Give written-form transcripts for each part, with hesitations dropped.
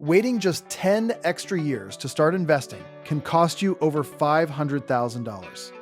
Waiting just 10 extra years to start investing can cost you over $500,000.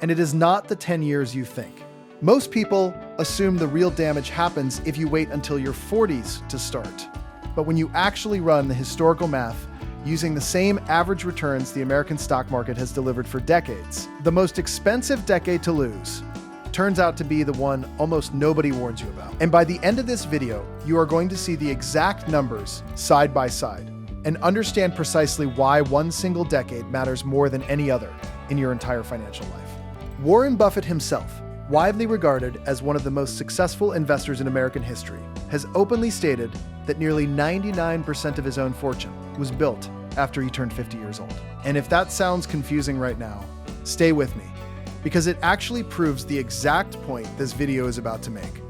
And it is not the 10 years you think. Most people assume the real damage happens if you wait until your 40s to start. But when you actually run the historical math using the same average returns the American stock market has delivered for decades, the most expensive decade to lose turns out to be the one almost nobody warns you about. And by the end of this video, you are going to see the exact numbers side by side and understand precisely why one single decade matters more than any other in your entire financial life. Warren Buffett himself, widely regarded as one of the most successful investors in American history, has openly stated that nearly 99% of his own fortune was built after he turned 50 years old. And if that sounds confusing right now, stay with me, because it actually proves the exact point this video is about to make.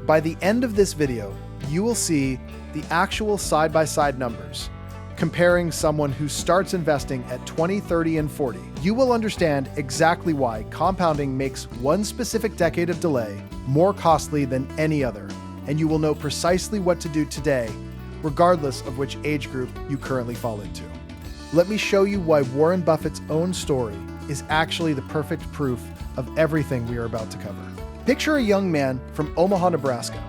By the end of this video, you will see the actual side-by-side numbers comparing someone who starts investing at 20, 30, and 40. You will understand exactly why compounding makes one specific decade of delay more costly than any other, and you will know precisely what to do today, regardless of which age group you currently fall into. Let me show you why Warren Buffett's own story is actually the perfect proof of everything we are about to cover. Picture a young man from Omaha, Nebraska,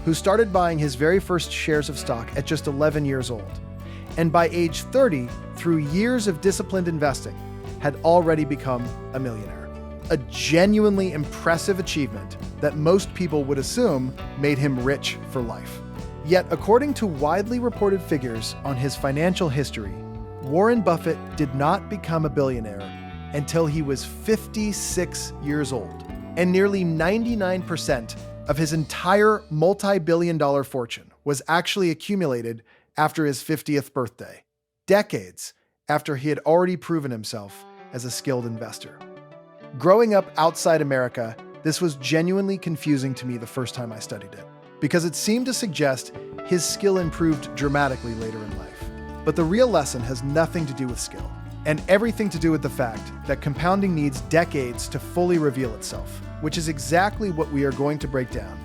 who started buying his very first shares of stock at just 11 years old, and by age 30, through years of disciplined investing, had already become a millionaire. A genuinely impressive achievement that most people would assume made him rich for life. Yet, according to widely reported figures on his financial history, Warren Buffett did not become a billionaire until he was 56 years old, and nearly 99% of his entire multi-billion-dollar fortune was actually accumulated after his 50th birthday, decades after he had already proven himself as a skilled investor. Growing up outside America, this was genuinely confusing to me the first time I studied it, because it seemed to suggest his skill improved dramatically later in life. But the real lesson has nothing to do with skill, and everything to do with the fact that compounding needs decades to fully reveal itself, which is exactly what we are going to break down,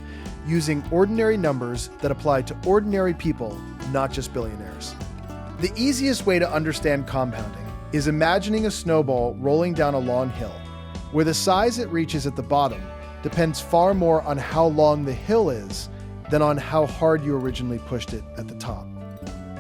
using ordinary numbers that apply to ordinary people, not just billionaires. The easiest way to understand compounding is imagining a snowball rolling down a long hill, where the size it reaches at the bottom depends far more on how long the hill is than on how hard you originally pushed it at the top.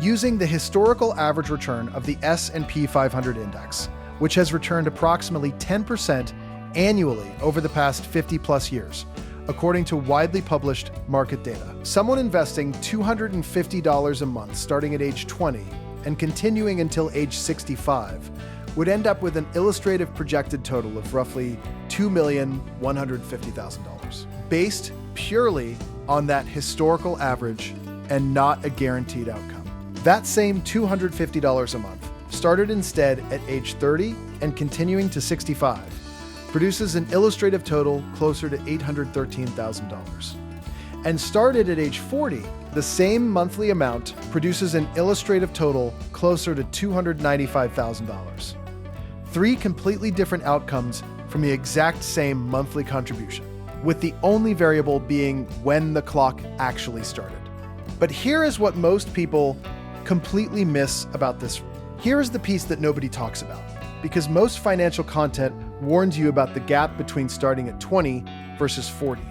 Using the historical average return of the S&P 500 index, which has returned approximately 10% annually over the past 50 plus years, according to widely published market data. Someone investing $250 a month starting at age 20 and continuing until age 65 would end up with an illustrative projected total of roughly $2,150,000, based purely on that historical average and not a guaranteed outcome. That same $250 a month, started instead at age 30 and continuing to 65, produces an illustrative total closer to $813,000. And started at age 40, the same monthly amount produces an illustrative total closer to $295,000. Three completely different outcomes from the exact same monthly contribution, with the only variable being when the clock actually started. But here is what most people completely miss about this. Here is the piece that nobody talks about, because most financial content warns you about the gap between starting at 20 versus 40,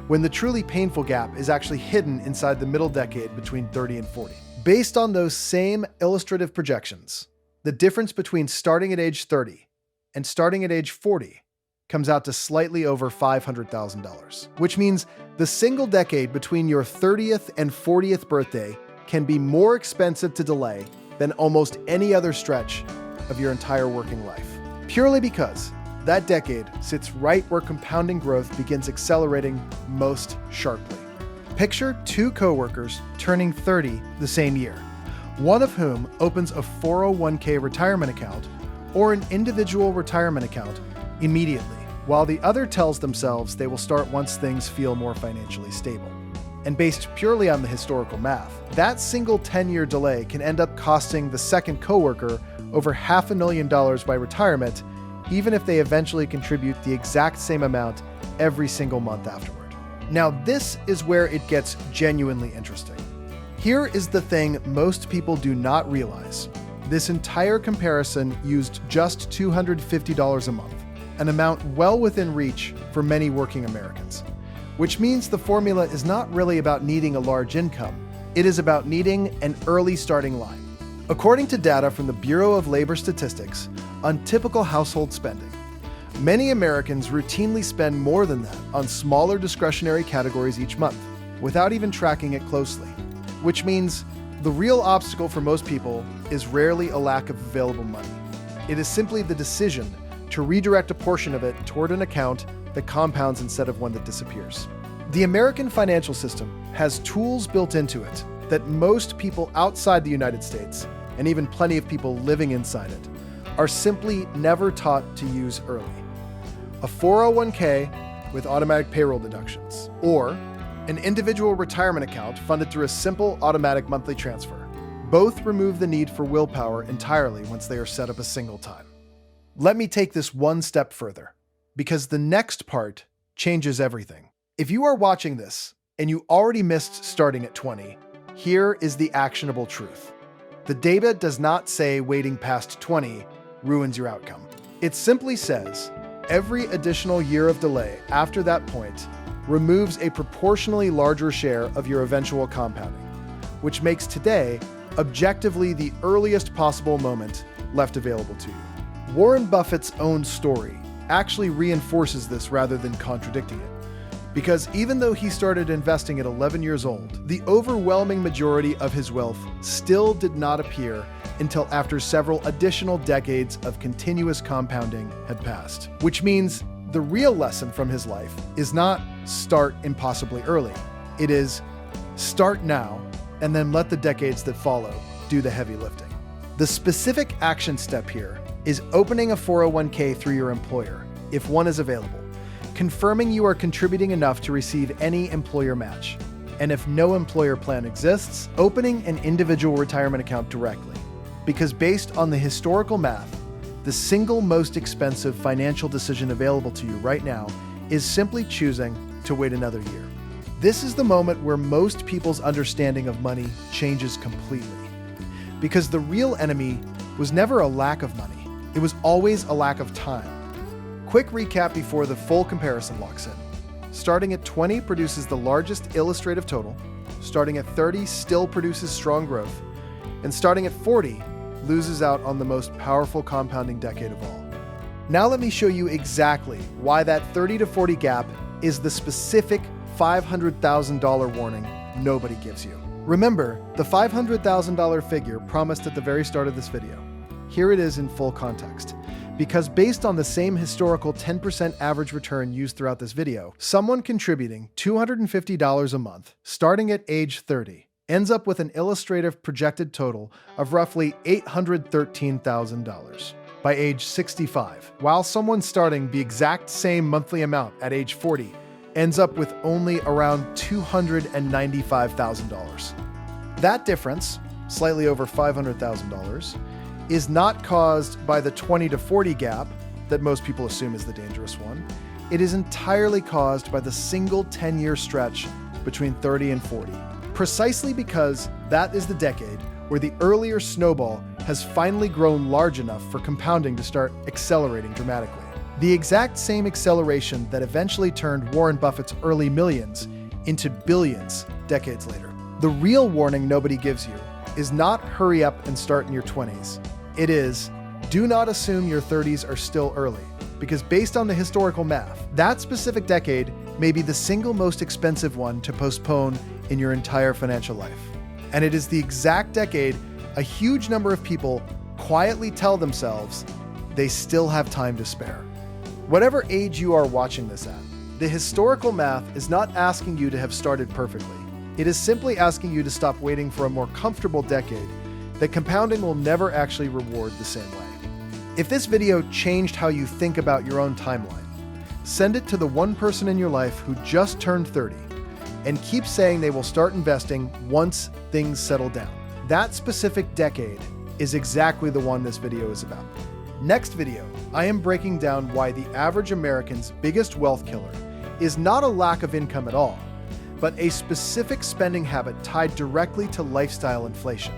when the truly painful gap is actually hidden inside the middle decade between 30 and 40. Based on those same illustrative projections, the difference between starting at age 30 and starting at age 40 comes out to slightly over $500,000, which means the single decade between your 30th and 40th birthday can be more expensive to delay than almost any other stretch of your entire working life, purely because that decade sits right where compounding growth begins accelerating most sharply. Picture two coworkers turning 30 the same year, one of whom opens a 401k retirement account or an individual retirement account immediately, while the other tells themselves they will start once things feel more financially stable. And based purely on the historical math, that single 10-year delay can end up costing the second coworker over $500,000 by retirement, even if they eventually contribute the exact same amount every single month afterward. Now, this is where it gets genuinely interesting. Here is the thing most people do not realize. This entire comparison used just $250 a month, an amount well within reach for many working Americans. Which means the formula is not really about needing a large income. It is about needing an early starting line. According to data from the Bureau of Labor Statistics on typical household spending, many Americans routinely spend more than that on smaller discretionary categories each month, without even tracking it closely. Which means the real obstacle for most people is rarely a lack of available money. It is simply the decision to redirect a portion of it toward an account that compounds instead of one that disappears. The American financial system has tools built into it that most people outside the United States, and even plenty of people living inside it, are simply never taught to use early. A 401k with automatic payroll deductions, or an individual retirement account funded through a simple automatic monthly transfer. Both remove the need for willpower entirely once they are set up a single time. Let me take this one step further, because the next part changes everything. If you are watching this and you already missed starting at 20, here is the actionable truth. The data does not say waiting past 20 ruins your outcome. It simply says every additional year of delay after that point removes a proportionally larger share of your eventual compounding, which makes today objectively the earliest possible moment left available to you. Warren Buffett's own story actually reinforces this rather than contradicting it. Because even though he started investing at 11 years old, the overwhelming majority of his wealth still did not appear until after several additional decades of continuous compounding had passed. Which means the real lesson from his life is not start impossibly early. It is start now and then let the decades that follow do the heavy lifting. The specific action step here is opening a 401k through your employer, if one is available, confirming you are contributing enough to receive any employer match, and if no employer plan exists, opening an individual retirement account directly. Because based on the historical math, the single most expensive financial decision available to you right now is simply choosing to wait another year. This is the moment where most people's understanding of money changes completely. Because the real enemy was never a lack of money. It was always a lack of time. Quick recap before the full comparison locks in. Starting at 20 produces the largest illustrative total, starting at 30 still produces strong growth, and starting at 40 loses out on the most powerful compounding decade of all. Now let me show you exactly why that 30 to 40 gap is the specific $500,000 warning nobody gives you. Remember the $500,000 figure promised at the very start of this video. Here it is in full context. Because based on the same historical 10% average return used throughout this video, someone contributing $250 a month, starting at age 30, ends up with an illustrative projected total of roughly $813,000 by age 65, while someone starting the exact same monthly amount at age 40 ends up with only around $295,000. That difference, slightly over $500,000, is not caused by the 20 to 40 gap that most people assume is the dangerous one. It is entirely caused by the single 10-year stretch between 30 and 40, precisely because that is the decade where the earlier snowball has finally grown large enough for compounding to start accelerating dramatically. The exact same acceleration that eventually turned Warren Buffett's early millions into billions decades later. The real warning nobody gives you is not hurry up and start in your 20s. It is, do not assume your 30s are still early, because based on the historical math, that specific decade may be the single most expensive one to postpone in your entire financial life. And it is the exact decade a huge number of people quietly tell themselves they still have time to spare. Whatever age you are watching this at, the historical math is not asking you to have started perfectly. It is simply asking you to stop waiting for a more comfortable decade that compounding will never actually reward the same way. If this video changed how you think about your own timeline, send it to the one person in your life who just turned 30 and keep saying they will start investing once things settle down. That specific decade is exactly the one this video is about. Next video, I am breaking down why the average American's biggest wealth killer is not a lack of income at all, but a specific spending habit tied directly to lifestyle inflation.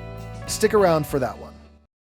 Stick around for that one.